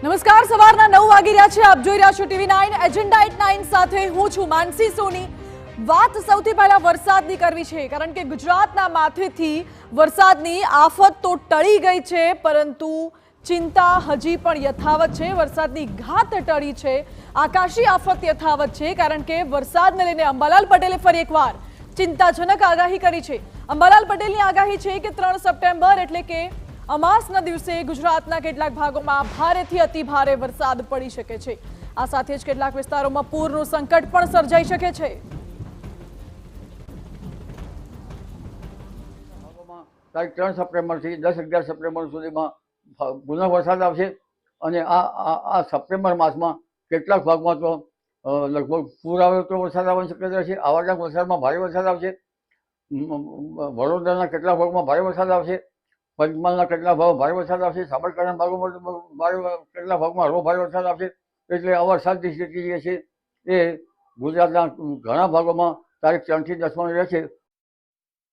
નમસ્કાર, સવારના 9 વાગી રહ્યા છે. આપ જોઈ રહ્યા છો TV9 એજન્ડા એટ 9 સાથે હું છું માનસી સોની. વાત સૌથી પહેલા વરસાદની કરવી છે, કારણ કે ગુજરાતના માથેથી વરસાદની આફત તો ટળી ગઈ છે, પરંતુ ચિંતા હજી પણ યથાવત છે. વરસાદની ઘાત ટળી છે, આકાશી આફત યથાવત છે, કારણ કે વરસાદને લઈને અંબાલાલ પટેલે ફરી એકવાર ચિંતાજનક આગાહી કરી છે. અંબાલાલ પટેલની આગાહી છે કે 3 સપ્ટેમ્બર એટલે કે અમાસના દિવસે ગુજરાતના કેટલાક ભાગોમાં ભારેથી અતિ ભારે વરસાદ પડી શકે છે. આ સાથે જ કેટલાક વિસ્તારોમાં પૂરનું સંકટ પણ સર્જાઈ શકે છે. તારીખ 3 સપ્ટેમ્બરથી 10-11 સપ્ટેમ્બર સુધીમાં પુનઃ વરસાદ આવશે અને આ સપ્ટેમ્બર માસમાં કેટલાક ભાગમાં તો લગભગ પૂર આવે તો વરસાદ આવવાની શક્યતા છે. આવાના વરસાદમાં ભારે વરસાદ આવશે. વડોદરાના કેટલાક ભાગમાં ભારે વરસાદ આવશે. પંચમહાલના કેટલાક ભાગમાં ભારે વરસાદ આવશે. સાબરકાંઠાના ભાગોમાં કેટલાક ભાગમાં હળવો ભારે વરસાદ આવશે. એટલે આ વરસાદની સ્થિતિ જે છે એ ગુજરાતના ઘણા ભાગોમાં તારીખ 3 થી 10 રહેશે.